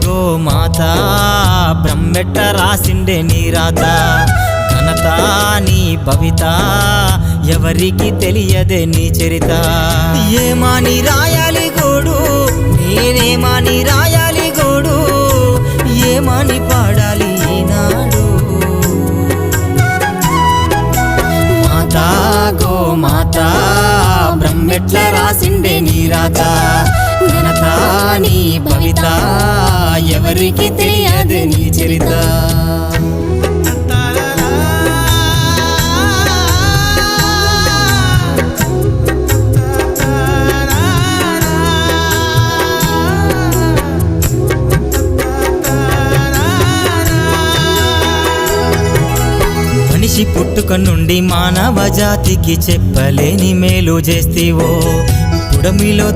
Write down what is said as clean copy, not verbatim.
గోమాత బ్రహ్మెట్ల రాసిండే నీ రాత ఘనత నీ భవిత ఎవరికి తెలియదే నీ చరిత ఏమాని రాయాలి గోడు నేనేమాని రాయాలి గోడు ఏమాని పాడాలి ఈనాడు మాతా గోమాత బ్రహ్మెట్ల రాసిండే నీ రాత ఘనత నీ భవిత ఎవరికి తెలియదే నీ చరిత మనిషి పుట్టుక నుండి మానవ జాతికి చెప్పలేని మేలు చేస్తీవో పుడమిలో